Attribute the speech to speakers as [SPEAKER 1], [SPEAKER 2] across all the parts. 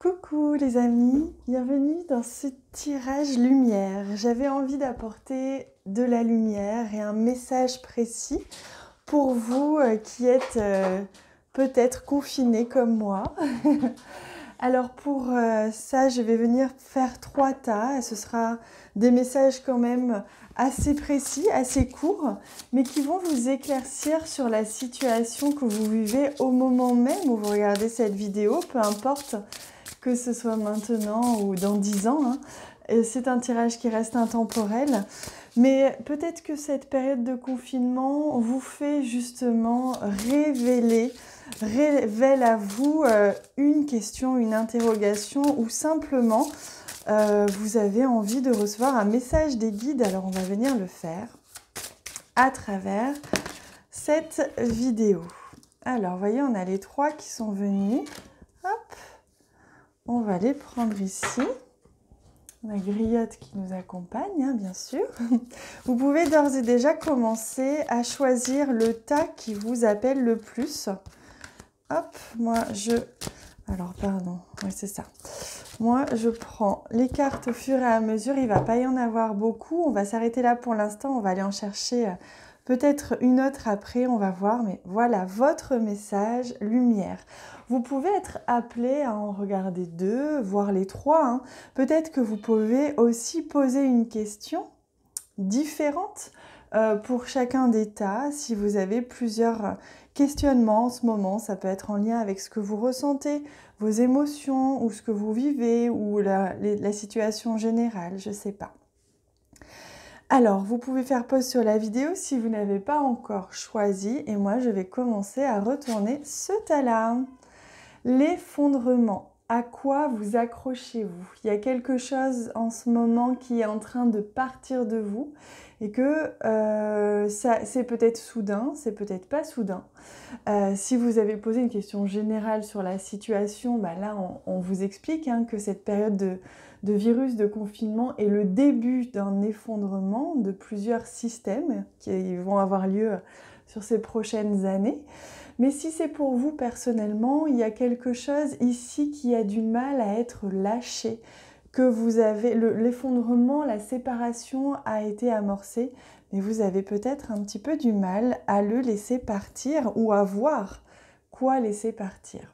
[SPEAKER 1] Coucou les amis, bienvenue dans ce tirage lumière. J'avais envie d'apporter de la lumière et un message précis pour vous qui êtes peut-être confinés comme moi. Alors pour ça, je vais venir faire 3 tas. Ce sera des messages quand même assez précis, assez courts, mais qui vont vous éclaircir sur la situation que vous vivez au moment même où vous regardez cette vidéo, peu importe que ce soit maintenant ou dans 10 ans. C'est un tirage qui reste intemporel. Mais peut-être que cette période de confinement vous fait justement révèle à vous une question, une interrogation ou simplement vous avez envie de recevoir un message des guides. Alors on va venir le faire à travers cette vidéo. Alors vous voyez, on a les 3 qui sont venus. Hop, on va les prendre ici. La griotte qui nous accompagne, bien sûr. Vous pouvez d'ores et déjà commencer à choisir le tas qui vous appelle le plus. Hop, alors, pardon, oui, c'est ça. Moi, je prends les cartes au fur et à mesure. Il ne va pas y en avoir beaucoup. On va s'arrêter là pour l'instant. On va aller en chercher peut-être une autre après. On va voir. Mais voilà, votre message lumière. Vous pouvez être appelé à en regarder 2, voire les 3. Peut-être que vous pouvez aussi poser une question différente pour chacun des tas. Si vous avez plusieurs questionnements en ce moment, ça peut être en lien avec ce que vous ressentez, vos émotions ou ce que vous vivez ou la situation générale, je ne sais pas. Alors, vous pouvez faire pause sur la vidéo si vous n'avez pas encore choisi et moi je vais commencer à retourner ce tas-là. L'effondrement. À quoi vous accrochez-vous? Il y a quelque chose en ce moment qui est en train de partir de vous et que c'est peut-être soudain, c'est peut-être pas soudain. Si vous avez posé une question générale sur la situation, là on vous explique que cette période de virus, de confinement est le début d'un effondrement de plusieurs systèmes qui vont avoir lieu sur ces prochaines années. Mais si c'est pour vous personnellement, il y a quelque chose ici qui a du mal à être lâché, que vous avez l'effondrement, la séparation a été amorcée, mais vous avez peut-être un petit peu du mal à le laisser partir ou à voir quoi laisser partir.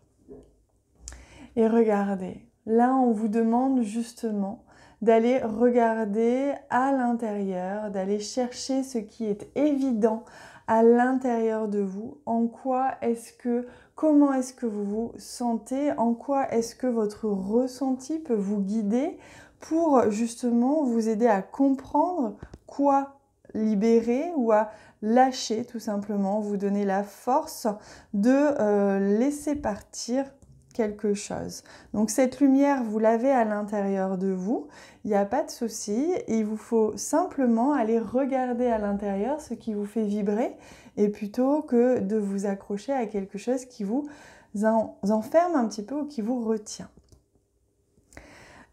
[SPEAKER 1] Et regardez, là on vous demande justement d'aller regarder à l'intérieur, d'aller chercher ce qui est évident à l'intérieur de vous, comment est-ce que vous vous sentez, en quoi est-ce que votre ressenti peut vous guider pour justement vous aider à comprendre quoi libérer ou à lâcher tout simplement, vous donner la force de laisser partir quelque chose. Donc cette lumière, vous l'avez à l'intérieur de vous, il n'y a pas de souci, il vous faut simplement aller regarder à l'intérieur ce qui vous fait vibrer et plutôt que de vous accrocher à quelque chose qui vous enferme un petit peu ou qui vous retient.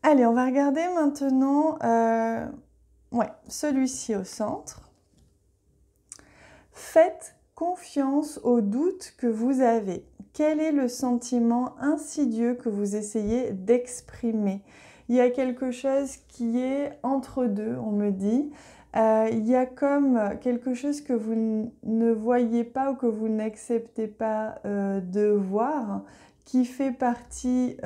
[SPEAKER 1] Allez, on va regarder maintenant celui-ci au centre. Faites confiance aux doutes que vous avez. Quel est le sentiment insidieux que vous essayez d'exprimer? Il y a quelque chose qui est entre deux, on me dit. Il y a comme quelque chose que vous ne voyez pas ou que vous n'acceptez pas de voir, qui fait partie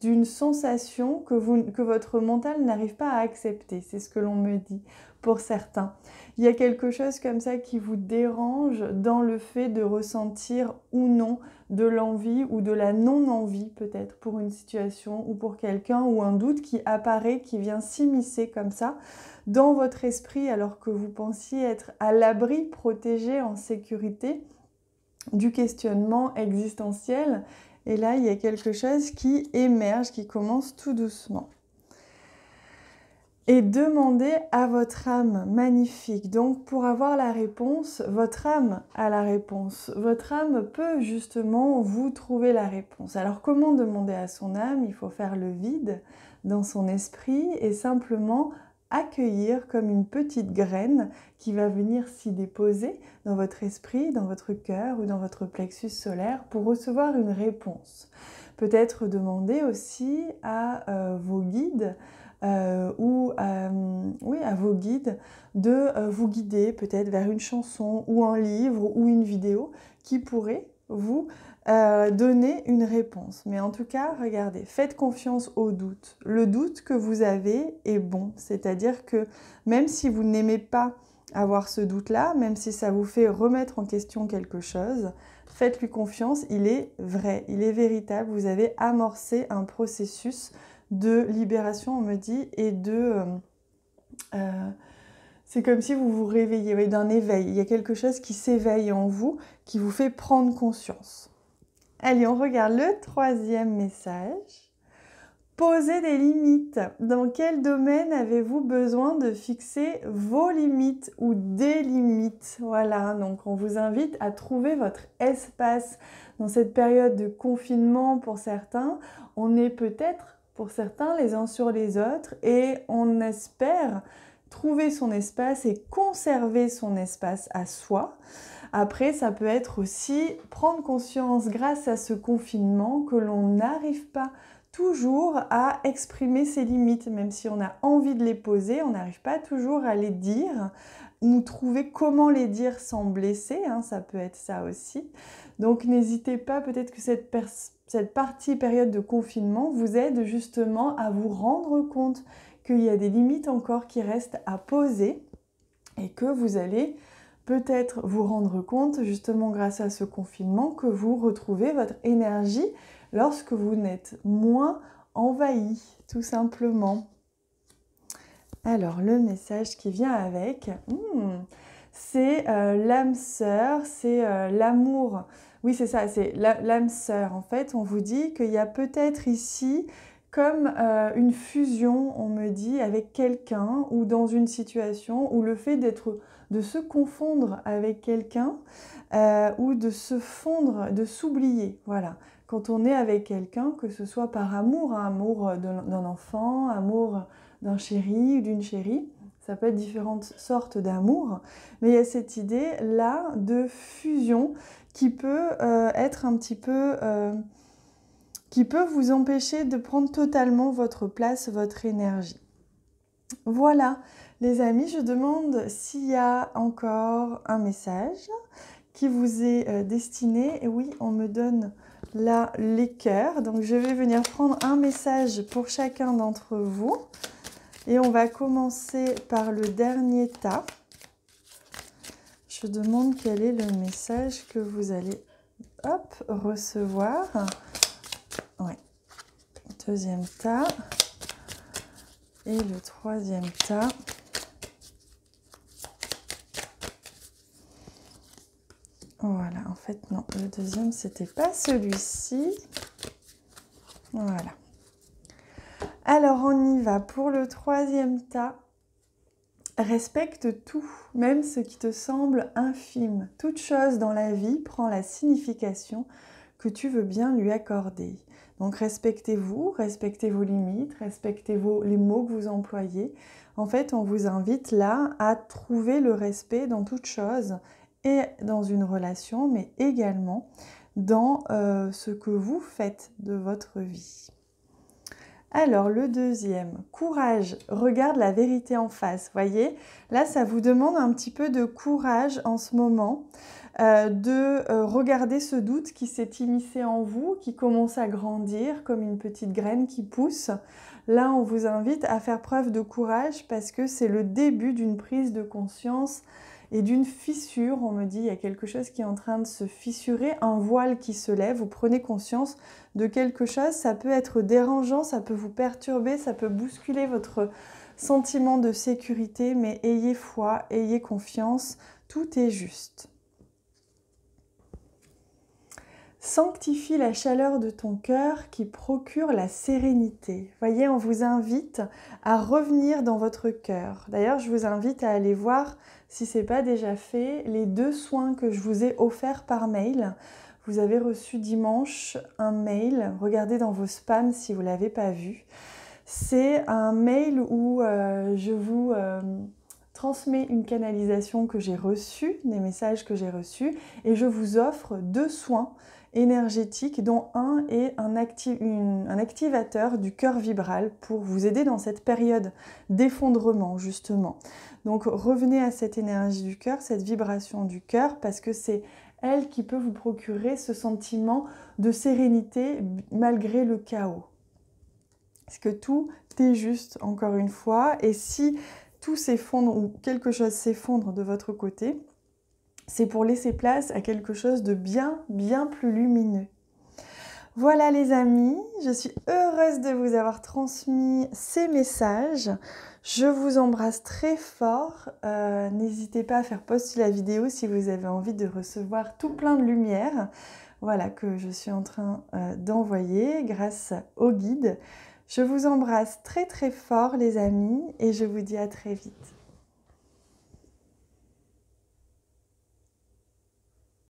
[SPEAKER 1] d'une sensation que votre mental n'arrive pas à accepter. C'est ce que l'on me dit pour certains. Il y a quelque chose comme ça qui vous dérange dans le fait de ressentir ou non de l'envie ou de la non-envie peut-être pour une situation ou pour quelqu'un, ou un doute qui apparaît, qui vient s'immiscer comme ça dans votre esprit alors que vous pensiez être à l'abri, protégé, en sécurité du questionnement existentiel. Et là, il y a quelque chose qui émerge, qui commence tout doucement. Et demandez à votre âme magnifique. Donc pour avoir la réponse, votre âme a la réponse. Votre âme peut justement vous trouver la réponse. Alors comment demander à son âme? Il faut faire le vide dans son esprit et simplement accueillir comme une petite graine qui va venir s'y déposer dans votre esprit, dans votre cœur ou dans votre plexus solaire pour recevoir une réponse. peut-être demander aussi à vos guides oui, à vos guides de vous guider peut-être vers une chanson ou un livre ou une vidéo qui pourrait vous donner une réponse. Mais en tout cas, regardez, faites confiance au doute. Le doute que vous avez est bon, c'est-à-dire que même si vous n'aimez pas avoir ce doute-là, même si ça vous fait remettre en question quelque chose, faites-lui confiance, il est vrai, il est véritable, vous avez amorcé un processus de libération, on me dit, et c'est comme si vous vous réveillez, oui, d'un éveil. Il y a quelque chose qui s'éveille en vous, qui vous fait prendre conscience. Allez, on regarde le troisième message. Posez des limites. Dans quel domaine avez-vous besoin de fixer vos limites ou des limites? Voilà, donc on vous invite à trouver votre espace. Dans cette période de confinement, pour certains, on est peut-être, pour certains, les uns sur les autres et on espère trouver son espace et conserver son espace à soi. Après, ça peut être aussi prendre conscience, grâce à ce confinement, que l'on n'arrive pas toujours à exprimer ses limites, même si on a envie de les poser, on n'arrive pas toujours à les dire, ou trouver comment les dire sans blesser, hein, ça peut être ça aussi. Donc n'hésitez pas, peut-être que cette période de confinement vous aide justement à vous rendre compte qu'il y a des limites encore qui restent à poser et que vous allez peut-être vous rendre compte, justement grâce à ce confinement, que vous retrouvez votre énergie lorsque vous n'êtes moins envahi, tout simplement. Alors, le message qui vient avec, c'est l'âme sœur, c'est l'amour. Oui, c'est ça, c'est l'âme sœur. En fait, on vous dit qu'il y a peut-être ici comme une fusion, on me dit, avec quelqu'un ou dans une situation où le fait de se confondre avec quelqu'un ou de se fondre, de s'oublier, voilà. Quand on est avec quelqu'un, que ce soit par amour, hein, amour d'un enfant, amour d'un chéri ou d'une chérie, ça peut être différentes sortes d'amour, mais il y a cette idée-là de fusion qui peut être un petit peu... qui peut vous empêcher de prendre totalement votre place, votre énergie. Voilà, les amis, je demande s'il y a encore un message qui vous est destiné. Et oui, on me donne là les cœurs. Donc, je vais venir prendre un message pour chacun d'entre vous. Et on va commencer par le dernier tas. Je demande quel est le message que vous allez recevoir. Ouais. Deuxième tas. Et le troisième tas. Voilà, en fait, non, le deuxième, c'était pas celui-ci. Voilà. Alors, on y va pour le troisième tas. Respecte tout, même ce qui te semble infime. Toute chose dans la vie prend la signification que tu veux bien lui accorder. Donc, respectez-vous, respectez vos limites, respectez les mots que vous employez. En fait, on vous invite là à trouver le respect dans toute chose et dans une relation, mais également dans ce que vous faites de votre vie. Alors, le deuxième, courage, regarde la vérité en face. Voyez, là, ça vous demande un petit peu de courage en ce moment, de regarder ce doute qui s'est immiscé en vous, qui commence à grandir comme une petite graine qui pousse. Là, on vous invite à faire preuve de courage parce que c'est le début d'une prise de conscience et d'une fissure. On me dit, il y a quelque chose qui est en train de se fissurer, un voile qui se lève, vous prenez conscience de quelque chose, ça peut être dérangeant, ça peut vous perturber, ça peut bousculer votre sentiment de sécurité, mais ayez foi, ayez confiance, tout est juste. Sanctifie la chaleur de ton cœur qui procure la sérénité. Voyez, on vous invite à revenir dans votre cœur. D'ailleurs, je vous invite à aller voir, si ce n'est pas déjà fait, les 2 soins que je vous ai offerts par mail. Vous avez reçu dimanche un mail, regardez dans vos spams si vous ne l'avez pas vu. C'est un mail où je vous transmets une canalisation que j'ai reçue, des messages que j'ai reçus, et je vous offre 2 soins. énergétiques, dont un est un activateur du cœur vibral pour vous aider dans cette période d'effondrement, justement. Donc revenez à cette énergie du cœur, cette vibration du cœur, parce que c'est elle qui peut vous procurer ce sentiment de sérénité malgré le chaos. Parce que tout est juste, encore une fois, et si tout s'effondre ou quelque chose s'effondre de votre côté, c'est pour laisser place à quelque chose de bien plus lumineux. Voilà les amis, je suis heureuse de vous avoir transmis ces messages. Je vous embrasse très fort. N'hésitez pas à faire pause sur la vidéo si vous avez envie de recevoir tout plein de lumière. Voilà, que je suis en train d'envoyer grâce au guide. Je vous embrasse très fort les amis et je vous dis à très vite.